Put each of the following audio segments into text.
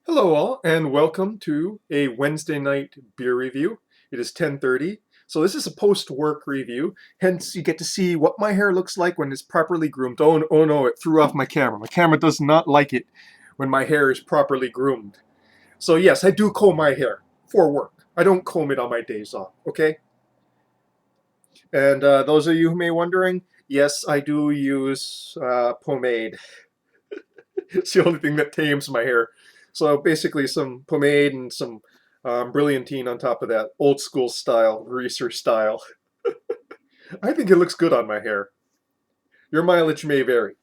Hello all, and welcome to a Wednesday night beer review. It is 10:30, so this is a post-work review, hence you get to see what my hair looks like when it's properly groomed. Oh no, it threw off my camera. My camera does not like it when my hair is properly groomed. So yes, I do comb my hair for work. I don't comb it on my days off, okay? And those of you who may be wondering, yes, I do use pomade. It's the only thing that tames my hair. So basically some pomade and some brilliantine on top of that. Old school style, greaser style. I think it looks good on my hair. Your mileage may vary.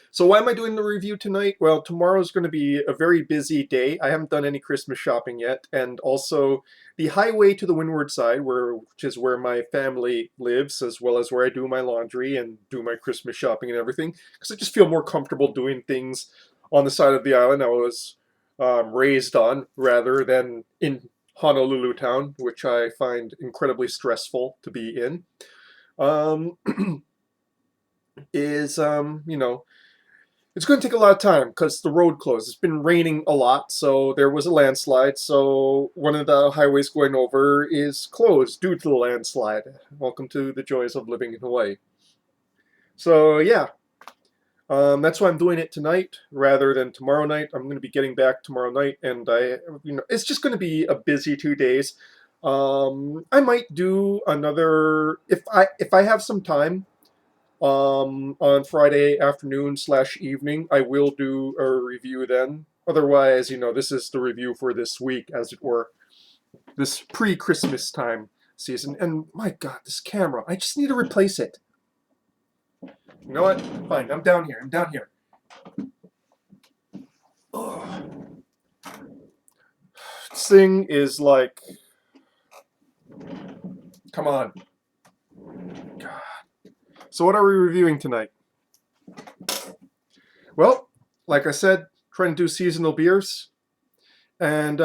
So why am I doing the review tonight? Well, tomorrow's going to be a very busy day. I haven't done any Christmas shopping yet. And also the highway to the windward side, which is where my family lives, as well as where I do my laundry and do my Christmas shopping and everything. Because I just feel more comfortable doing things on the side of the island I was raised on rather than in Honolulu town, which I find incredibly stressful to be in. Um, you know, it's going to take a lot of time because the road closed. It's been raining a lot, so there was a landslide. So one of the highways going over is closed due to the landslide. Welcome to the joys of living in Hawaii. So yeah, that's why I'm doing it tonight rather than tomorrow night. I'm going to be getting back tomorrow night, and it's just going to be a busy 2 days. I might do another if I have some time. On Friday afternoon slash evening, I will do a review then. Otherwise, this is the review for this week, as it were. This pre-Christmas time season. And my God, this camera, I just need to replace it. You know what? Fine, I'm down here. Ugh. This thing is like, come on. God. So what are we reviewing tonight? Well, like I said, trying to do seasonal beers. And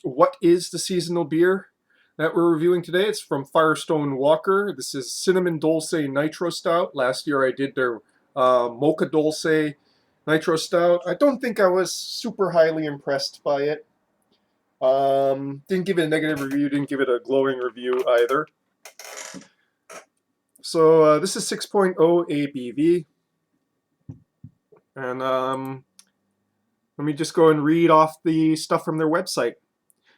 what is the seasonal beer that we're reviewing today? It's from Firestone Walker. This is Cinnamon Dolce Nitro Stout. Last year I did their Mocha Dolce Nitro Stout. I don't think I was super highly impressed by it. Didn't give it a negative review, didn't give it a glowing review either. So this is 6.0 ABV. And let me just go and read off the stuff from their website.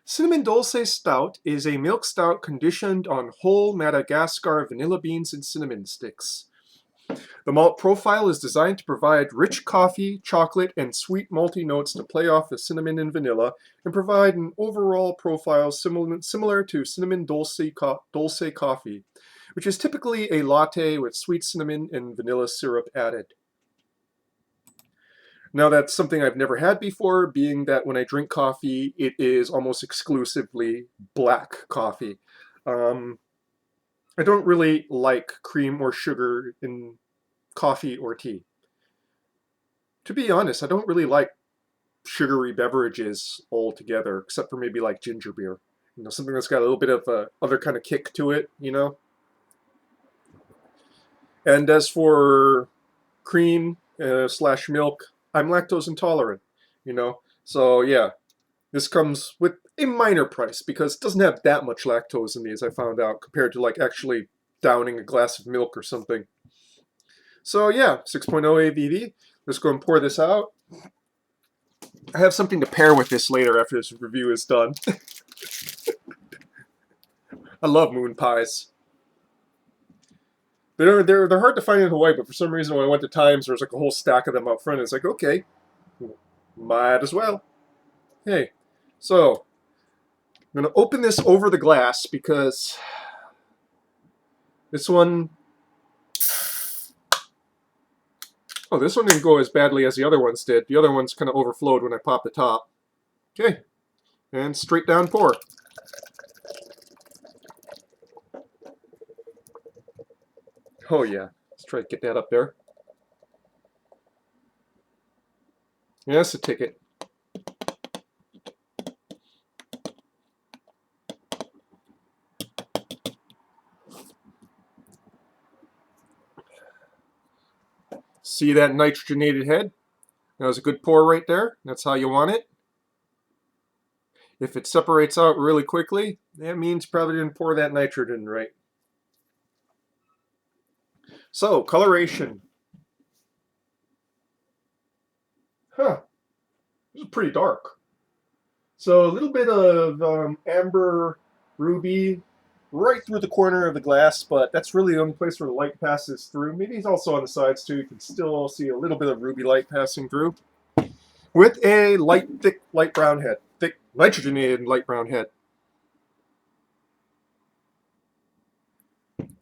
Cinnamon Dolce Stout is a milk stout conditioned on whole Madagascar vanilla beans and cinnamon sticks. The malt profile is designed to provide rich coffee, chocolate, and sweet malty notes to play off the cinnamon and vanilla and provide an overall profile similar to cinnamon dolce coffee, which is typically a latte with sweet cinnamon and vanilla syrup added. Now, that's something I've never had before, being that when I drink coffee, it is almost exclusively black coffee. I don't really like cream or sugar in coffee or tea. To be honest, I don't really like sugary beverages altogether, except for maybe like ginger beer. Something that's got a little bit of a other kind of kick to it. And as for cream slash milk, I'm lactose intolerant. So yeah, this comes with a minor price because it doesn't have that much lactose in these, I found out, compared to like actually downing a glass of milk or something. So yeah, 6.0 ABV. Let's go and pour this out. I have something to pair with this later after this review is done. I love moon pies. They're hard to find in Hawaii, but for some reason when I went to Times, there was like a whole stack of them out front. It's like, okay, might as well. Hey, so I'm going to open this over the glass because this one, oh, this one didn't go as badly as the other ones did. The other ones kind of overflowed when I popped the top. Okay, and straight down pour. Oh yeah, let's try to get that up there. Yeah, that's a ticket. See that nitrogenated head? That was a good pour right there. That's how you want it. If it separates out really quickly, that means probably didn't pour that nitrogen right. So, coloration. Huh, this is pretty dark. So a little bit of amber ruby right through the corner of the glass, but that's really the only place where the light passes through. Maybe it's also on the sides too. You can still see a little bit of ruby light passing through. With a light, thick, light brown head. Thick, nitrogenated light brown head.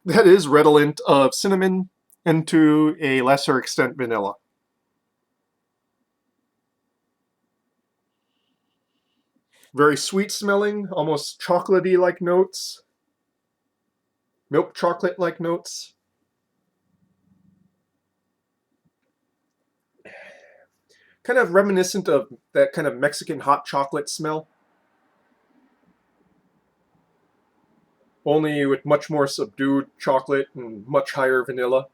That is redolent of cinnamon and to a lesser extent vanilla. Very sweet smelling, almost chocolatey like notes. Milk chocolate like notes. Kind of reminiscent of that kind of Mexican hot chocolate smell. Only with much more subdued chocolate and much higher vanilla.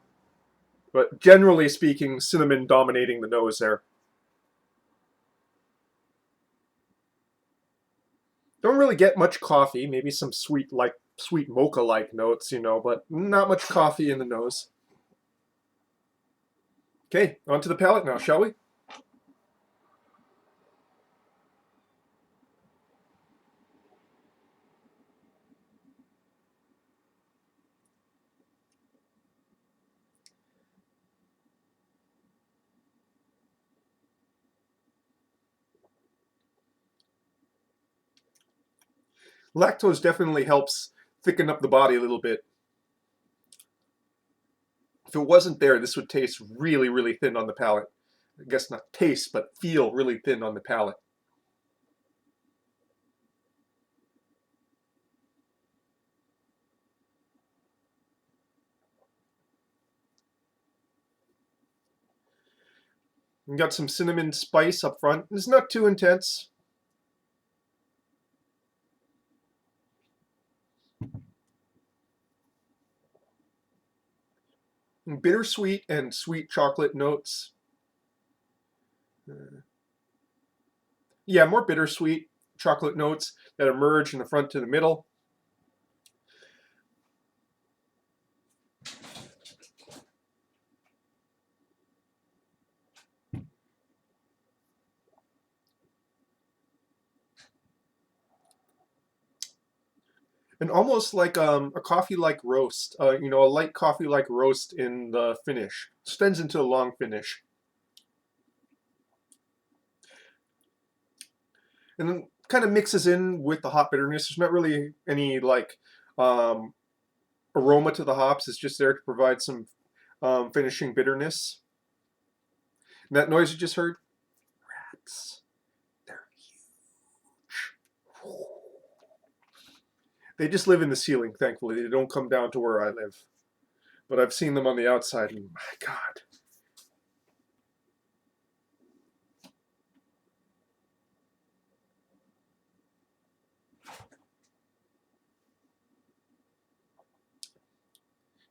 But generally speaking, cinnamon dominating the nose there. Don't really get much coffee, maybe some sweet mocha like notes, but not much coffee in the nose. Okay, onto the palate now, shall we? Lactose definitely helps thicken up the body a little bit. If it wasn't there, this would taste really, really thin on the palate. I guess not taste, but feel really thin on the palate. You got some cinnamon spice up front. It's not too intense. Bittersweet and sweet chocolate notes. Yeah, more bittersweet chocolate notes that emerge in the front to the middle. And almost like a coffee like roast, a light coffee like roast in the finish. Extends into a long finish. And then kind of mixes in with the hop bitterness. There's not really any like um, aroma to the hops. It's just there to provide some finishing bitterness. And that noise you just heard? Rats. They're huge. They just live in the ceiling, thankfully. They don't come down to where I live. But I've seen them on the outside, and my God.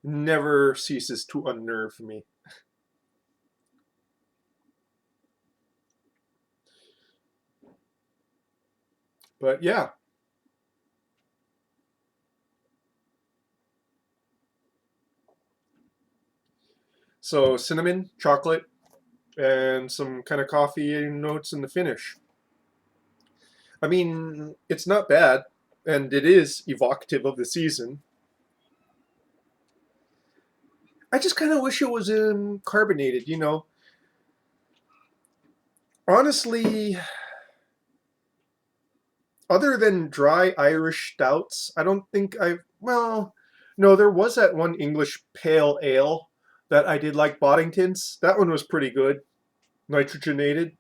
Never ceases to unnerve me. But yeah, so cinnamon, chocolate, and some kind of coffee notes in the finish. I mean, it's not bad, and it is evocative of the season. I just kind of wish it was carbonated. Honestly, other than dry Irish stouts, I don't think well, no, there was that one English pale ale that I did like Boddington's. That one was pretty good, nitrogenated.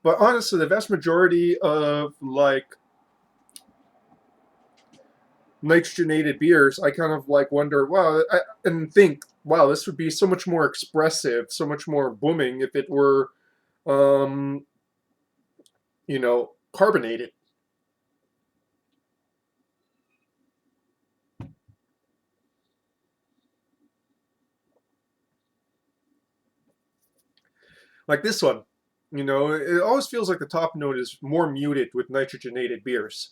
But honestly, the vast majority of like nitrogenated beers, I kind of like wonder, and think, wow, this would be so much more expressive, so much more booming if it were, um, carbonated. Like this one. You know, it always feels like the top note is more muted with nitrogenated beers.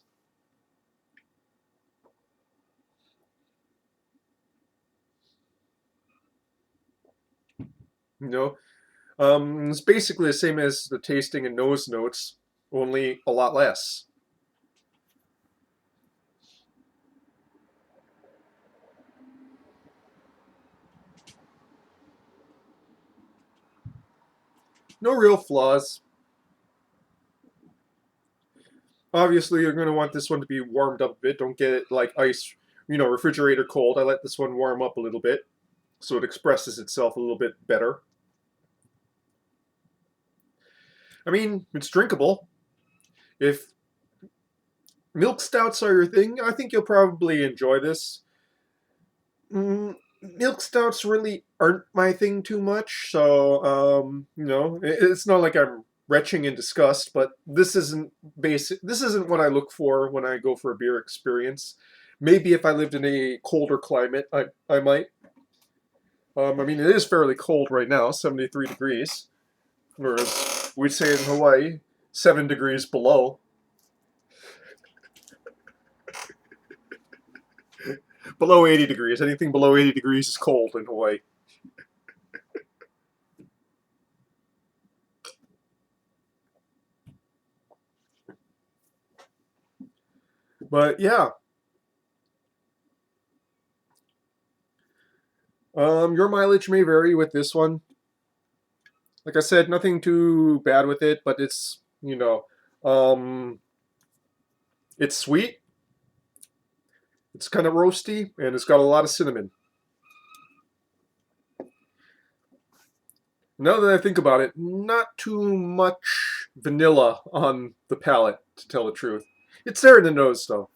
You know, it's basically the same as the tasting and nose notes, only a lot less. No real flaws. Obviously, you're going to want this one to be warmed up a bit. Don't get it like ice, refrigerator cold. I let this one warm up a little bit so it expresses itself a little bit better. I mean, it's drinkable. If milk stouts are your thing, I think you'll probably enjoy this. Milk stouts really aren't my thing too much, so it's not like I'm retching in disgust, but this isn't basic. This isn't what I look for when I go for a beer experience. Maybe if I lived in a colder climate, I might. I mean, it is fairly cold right now, 73 degrees, whereas we'd say in Hawaii, 7 degrees below. Below 80 degrees. Anything below 80 degrees is cold in Hawaii. But yeah, your mileage may vary with this one. Like I said, nothing too bad with it, but um, it's sweet, it's kind of roasty, and it's got a lot of cinnamon. Now that I think about it, not too much vanilla on the palate, to tell the truth. It's there in the nose, though.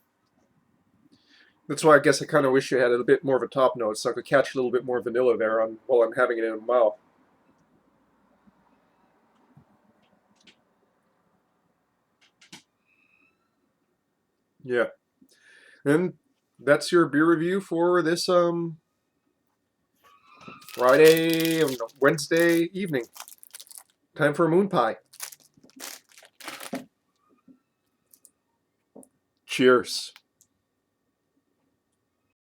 That's why I guess I kind of wish you had a bit more of a top note, so I could catch a little bit more vanilla there while I'm having it in my mouth. Yeah. And that's your beer review for this Friday, Wednesday evening. Time for a moon pie. Cheers.